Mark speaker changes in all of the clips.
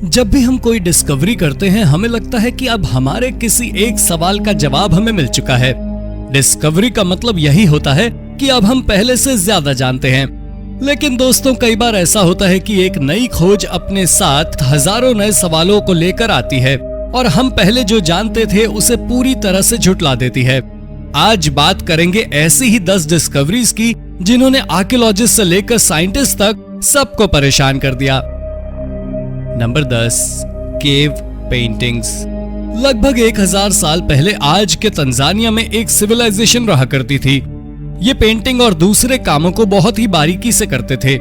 Speaker 1: जब भी हम कोई डिस्कवरी करते हैं हमें लगता है कि अब हमारे किसी एक सवाल का जवाब हमें मिल चुका है। डिस्कवरी का मतलब यही होता है कि अब हम पहले से ज्यादा जानते हैं। लेकिन दोस्तों, कई बार ऐसा होता है कि एक नई खोज अपने साथ हजारों नए सवालों को लेकर आती है और हम पहले जो जानते थे उसे पूरी तरह से झुठला देती है। आज बात करेंगे ऐसी ही 10 डिस्कवरीज की जिन्होंने आर्कियोलॉजिस्ट से लेकर साइंटिस्ट तक सबको परेशान कर दिया। Number 10, cave paintings. लगभग 1000 साल पहले आज के तंजानिया में एक सिविलाइजेशन रहा करती थी। ये पेंटिंग और दूसरे कामों को बहुत ही बारीकी से करते थे।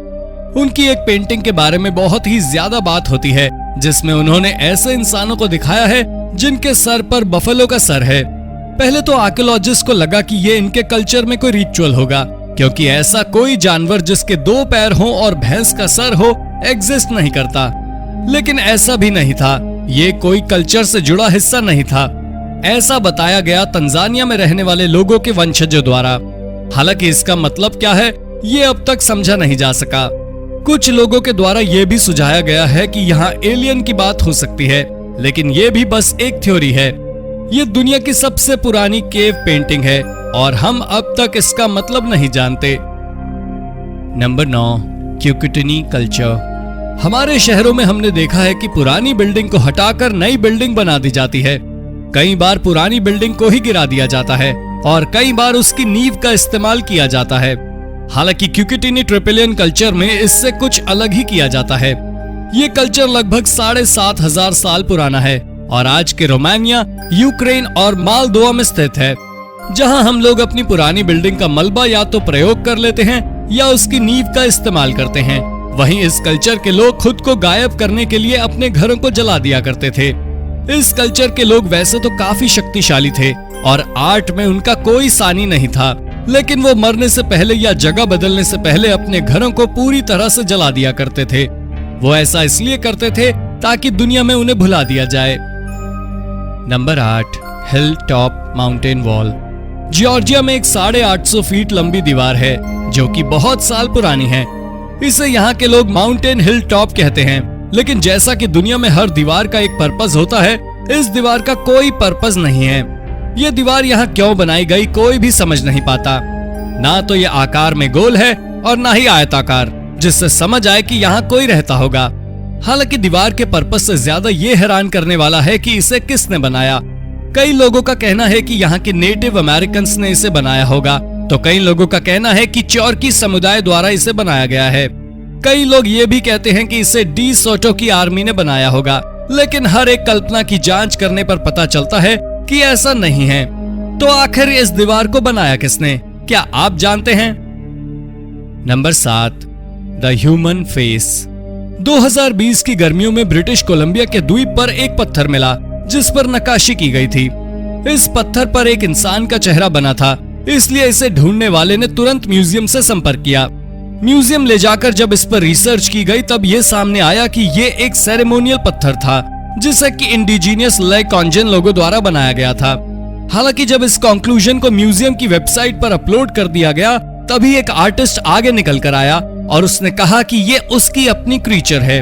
Speaker 1: उनकी एक पेंटिंग के बारे में बहुत ही ज्यादा बात होती है जिसमें उन्होंने ऐसे इंसानों को दिखाया है जिनके सर पर बफेलो का सर है। पहले तो आर्कियोलॉजिस्ट को लगा कि ये इनके कल्चर में कोई रिचुअल होगा, क्योंकि ऐसा कोई जानवर जिसके 2 पैर हो और भैंस का सर हो एग्जिस्ट नहीं करता। लेकिन ऐसा भी नहीं था, ये कोई कल्चर से जुड़ा हिस्सा नहीं था। ऐसा बताया गया तंजानिया में रहने वाले लोगों के वंशजों द्वारा। हालांकि इसका मतलब क्या है ये अब तक समझा नहीं जा सका। कुछ लोगों के द्वारा यह भी सुझाया गया है कि यहाँ एलियन की बात हो सकती है, लेकिन ये भी बस एक थ्योरी है। ये दुनिया की सबसे पुरानी केव पेंटिंग है और हम अब तक इसका मतलब नहीं जानते। नंबर 9, क्यूकिटिनी कल्चर। हमारे शहरों में हमने देखा है कि पुरानी बिल्डिंग को हटाकर नई बिल्डिंग बना दी जाती है। कई बार पुरानी बिल्डिंग को ही गिरा दिया जाता है और कई बार उसकी नींव का इस्तेमाल किया जाता है। हालांकि क्यूकिटिनी ट्रिपिलियन कल्चर में इससे कुछ अलग ही किया जाता है। ये कल्चर लगभग 7500 साल पुराना है और आज के रोमानिया, यूक्रेन और मालदोवा में स्थित है, जहां हम लोग अपनी पुरानी बिल्डिंग का मलबा या तो प्रयोग कर लेते हैं या उसकी नींव का इस्तेमाल करते हैं। वहीं इस कल्चर के लोग खुद को गायब करने के लिए अपने घरों को जला दिया करते थे। इस कल्चर के लोग वैसे तो काफी शक्तिशाली थे और आर्ट में उनका कोई सानी नहीं था, लेकिन वो मरने से पहले या जगह बदलने से पहले अपने घरों को पूरी तरह से जला दिया करते थे। वो ऐसा इसलिए करते थे ताकि दुनिया में उन्हें भुला दिया जाए। Number 8, hill top mountain wall. Georgia में एक 850 फीट लंबी दीवार है जो कि बहुत साल पुरानी है। इसे यहाँ के लोग माउंटेन हिल टॉप कहते हैं। लेकिन जैसा कि दुनिया में हर दीवार का एक पर्पस होता है, इस दीवार का कोई पर्पस नहीं है। ये दीवार यहाँ क्यों बनाई गई कोई भी समझ नहीं पाता। ना तो ये आकार में गोल है और ना ही आयताकार, जिससे समझ आए कि यहाँ कोई रहता होगा। हालांकि दीवार के पर्पस से ज्यादा ये हैरान करने वाला है कि इसे किसने बनाया। कई लोगों का कहना है कि यहाँ के नेटिव अमेरिकन ने इसे बनाया होगा, तो कई लोगों का कहना है कि चॉर्की समुदाय द्वारा इसे बनाया गया है। कई लोग ये भी कहते हैं कि इसे डी सोटो की आर्मी ने बनाया होगा, लेकिन हर एक कल्पना की जांच करने पर पता चलता है कि ऐसा नहीं है। तो आखिर इस दीवार को बनाया किसने, क्या आप जानते हैं? Number 7, the human face. 2020 की गर्मियों में ब्रिटिश कोलंबिया के द्वीप पर एक पत्थर मिला जिस पर नक्काशी की गई थी। इस पत्थर पर एक इंसान का चेहरा बना था, इसलिए इसे ढूंढने वाले ने तुरंत म्यूजियम से संपर्क किया। म्यूजियम ले जाकर जब इस पर रिसर्च की गई तब ये सामने आया कि ये एक सेरेमोनियल पत्थर था जिसे कि इंडिजीनियस लेकॉन्जन लोगों द्वारा बनाया गया था। हालांकि जब इस कंक्लूजन को म्यूजियम की वेबसाइट पर अपलोड कर दिया गया तभी एक आर्टिस्ट आगे निकल कर आया और उसने कहा कि ये उसकी अपनी क्रीचर है।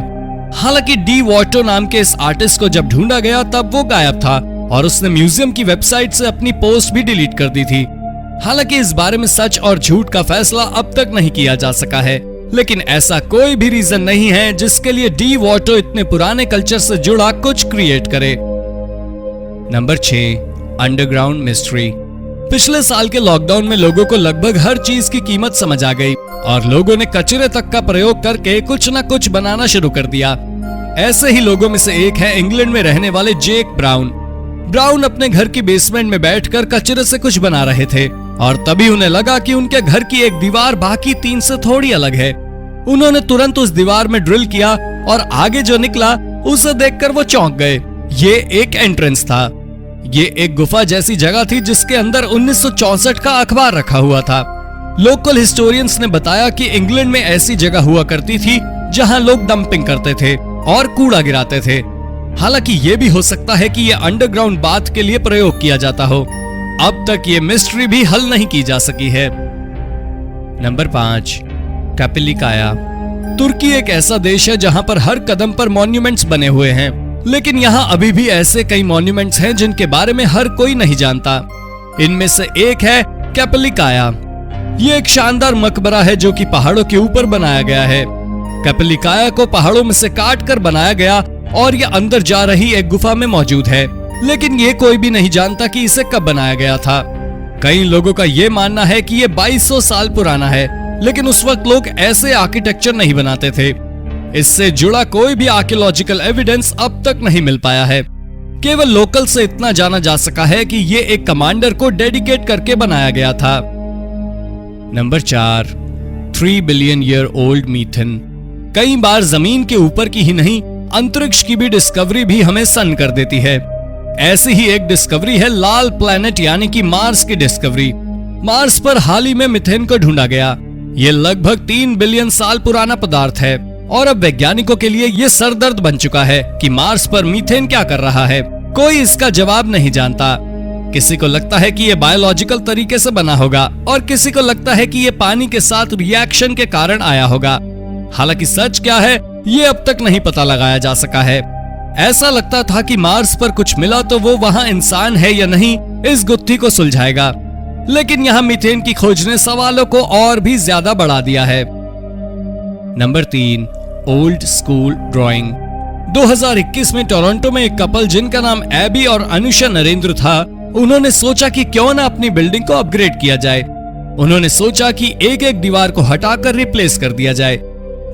Speaker 1: हालांकि डी वॉटो नाम के इस आर्टिस्ट को जब ढूंढा गया तब वो गायब था और उसने म्यूजियम की वेबसाइट से अपनी पोस्ट भी डिलीट कर दी थी। हालांकि इस बारे में सच और झूठ का फैसला अब तक नहीं किया जा सका है, लेकिन ऐसा कोई भी रीजन नहीं है जिसके लिए डी वॉटो इतने पुराने कल्चर से जुड़ा कुछ क्रिएट करे। Number 6, underground mystery. पिछले साल के लॉकडाउन में लोगों को लगभग हर चीज की कीमत समझ आ गई और लोगों ने कचरे तक का प्रयोग करके कुछ न कुछ बनाना शुरू कर दिया। ऐसे ही लोगों में से एक है इंग्लैंड में रहने वाले जेक ब्राउन। ब्राउन अपने घर की बेसमेंट में बैठकर कचरे से कुछ बना रहे थे और तभी उन्हें लगा कि उनके घर की एक दीवार बाकी 3 से थोड़ी अलग है। उन्होंने तुरंत उस दीवार में ड्रिल किया और आगे जो निकला उसे देखकर वो चौंक गए। ये एक एंट्रेंस था। ये एक गुफा जैसी जगह थी जिसके अंदर 1964 का अखबार रखा हुआ था। लोकल हिस्टोरियंस ने बताया कि इंग्लैंड में ऐसी जगह हुआ करती थी जहां लोग डंपिंग करते थे और कूड़ा गिराते थे। हालांकि ये भी हो सकता है कि ये अंडरग्राउंड बाथ के लिए प्रयोग किया जाता हो। अब तक ये मिस्ट्री भी हल नहीं की जा सकी है। नंबर 5, कैपिलिकाया। तुर्की एक ऐसा देश है जहाँ पर हर कदम पर मॉन्यूमेंट्स बने हुए हैं, लेकिन यहाँ अभी भी ऐसे कई मॉन्यूमेंट्स हैं जिनके बारे में हर कोई नहीं जानता। इनमें से एक है कैपलिकाया। ये एक शानदार मकबरा है जो कि पहाड़ों के ऊपर बनाया गया है। कैपलिकाया को पहाड़ों में से काट कर बनाया गया और ये अंदर जा रही एक गुफा में मौजूद है, लेकिन ये कोई भी नहीं जानता कि इसे कब बनाया गया था। कई लोगों का ये मानना है कि ये 2200 साल पुराना है, लेकिन उस वक्त लोग ऐसे आर्किटेक्चर नहीं बनाते थे। इससे जुड़ा कोई भी आर्कियोलॉजिकल एविडेंस अब तक नहीं मिल पाया है। केवल लोकल से इतना जाना जा सका है कि ये एक कमांडर को डेडिकेट करके बनाया गया था। Number 4, 3 billion year old methane. कई बार जमीन के ऊपर की ही नहीं, अंतरिक्ष की भी डिस्कवरी भी हमें सन्न कर देती है। ऐसी ही एक डिस्कवरी है लाल प्लैनेट यानी कि मार्स की डिस्कवरी। मार्स पर हाल ही में मीथेन को ढूंढा गया। ये लगभग 3 बिलियन साल पुराना पदार्थ है और अब वैज्ञानिकों के लिए ये सरदर्द बन चुका है कि मार्स पर मीथेन क्या कर रहा है। कोई इसका जवाब नहीं जानता। किसी को लगता है कि ये बायोलॉजिकल तरीके से बना होगा और किसी को लगता है कि ये पानी के साथ रिएक्शन के कारण आया होगा। हालांकि सच क्या है ये अब तक नहीं पता लगाया जा सका है। ऐसा लगता था कि मार्स पर कुछ मिला तो वो वहां इंसान है या नहीं इस गुत्थी को सुलझाएगा, लेकिन यहाँ मीथेन की खोज ने सवालों को और भी ज्यादा बढ़ा दिया है। Number 3, old school drawing. 2021 में टोरंटो में एक कपल जिनका नाम एबी और अनुषा नरेंद्र था, उन्होंने सोचा कि क्यों ना अपनी बिल्डिंग को अपग्रेड किया जाए। उन्होंने सोचा कि एक एक दीवार को हटाकर रिप्लेस कर दिया जाए।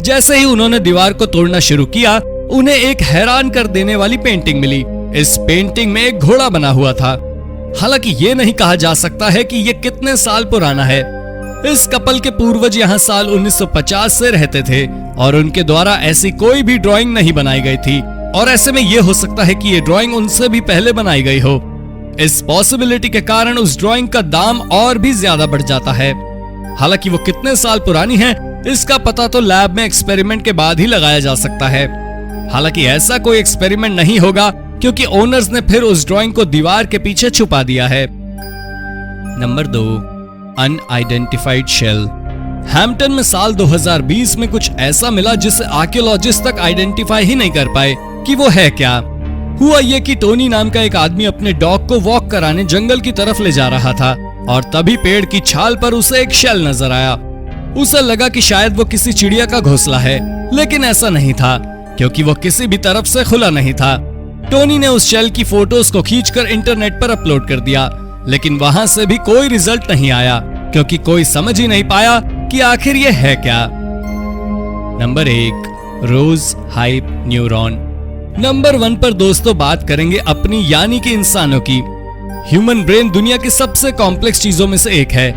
Speaker 1: जैसे ही उन्होंने दीवार को तोड़ना शुरू किया, उन्हें एक हैरान कर देने वाली पेंटिंग मिली। इस पेंटिंग में एक घोड़ा बना हुआ था। हालांकि ये नहीं कहा जा सकता है कि ये कितने साल पुराना है। इस कपल के पूर्वज यहाँ साल 1950 से रहते थे और उनके द्वारा ऐसी कोई भी ड्राइंग नहीं बनाई गई थी, और ऐसे में ये हो सकता है कि ये ड्राइंग उनसे भी पहले बनाई गई हो। इस पॉसिबिलिटी के कारण उस ड्राइंग का दाम और भी ज्यादा बढ़ जाता है। हालांकि वो कितने साल पुरानी है इसका पता तो लैब में एक्सपेरिमेंट के बाद ही लगाया जा सकता है। हालांकि ऐसा कोई एक्सपेरिमेंट नहीं होगा क्योंकि ओनर्स ने फिर उस ड्राइंग को दीवार के पीछे छुपा दिया है। Number 2, unidentified shell. हैम्पटन में साल 2020 में कुछ ऐसा मिला जिसे आर्कियोलॉजिस्ट तक आइडेंटिफाई ही नहीं कर पाए कि वो है क्या। हुआ ये कि टोनी नाम का एक आदमी अपने डॉग को वॉक कराने जंगल की तरफ ले जा रहा था और तभी पेड़ की छाल पर उसे एक शेल नजर आया। उसे लगा कि शायद वो किसी चिड़िया का घोंसला है, लेकिन ऐसा नहीं था क्योंकि वो किसी भी तरफ से खुला नहीं था। टोनी ने उस शेल की फोटोज को खींचकर इंटरनेट पर अपलोड कर दिया, लेकिन वहां से भी कोई रिजल्ट नहीं आया क्योंकि कोई समझ ही नहीं पाया कि आखिर ये है क्या। नंबर 1, रोज हाइप न्यूरॉन। नंबर 1 पर दोस्तों बात करेंगे अपनी यानी कि इंसानों की। ह्यूमन ब्रेन दुनिया की सबसे कॉम्प्लेक्स चीजों में से एक है।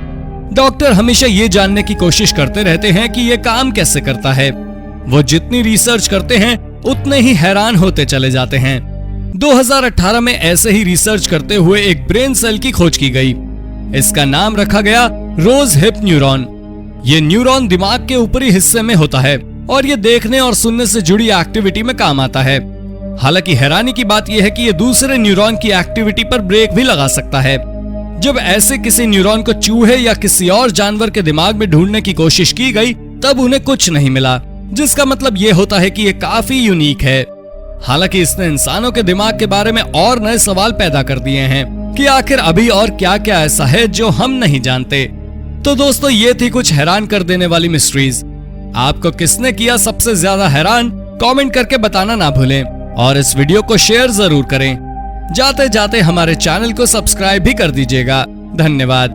Speaker 1: डॉक्टर हमेशा ये जानने की कोशिश करते रहते हैं कि ये काम कैसे करता है। वो जितनी रिसर्च करते हैं उतने ही हैरान होते चले जाते हैं। 2018 में ऐसे ही रिसर्च करते हुए एक ब्रेन सेल की खोज की गई। इसका नाम रखा गया रोज हिप न्यूरॉन। ये न्यूरॉन दिमाग के ऊपरी हिस्से में होता है और ये देखने और सुनने से जुड़ी एक्टिविटी में काम आता है। हालांकि हैरानी की बात यह है कि ये दूसरे न्यूरॉन की एक्टिविटी पर ब्रेक भी लगा सकता है। जब ऐसे किसी न्यूरॉन को चूहे या किसी और जानवर के दिमाग में ढूंढने की कोशिश की गई तब उन्हें कुछ नहीं मिला, जिसका मतलब ये होता है कि ये काफी यूनिक है। हालांकि इसने इंसानों के दिमाग के बारे में और नए सवाल पैदा कर दिए हैं कि आखिर अभी और क्या क्या ऐसा है जो हम नहीं जानते। तो दोस्तों ये थी कुछ हैरान कर देने वाली मिस्ट्रीज। आपको किसने किया सबसे ज्यादा हैरान, कमेंट करके बताना ना भूलें और इस वीडियो को शेयर जरूर करें। जाते जाते हमारे चैनल को सब्सक्राइब भी कर दीजिएगा। धन्यवाद।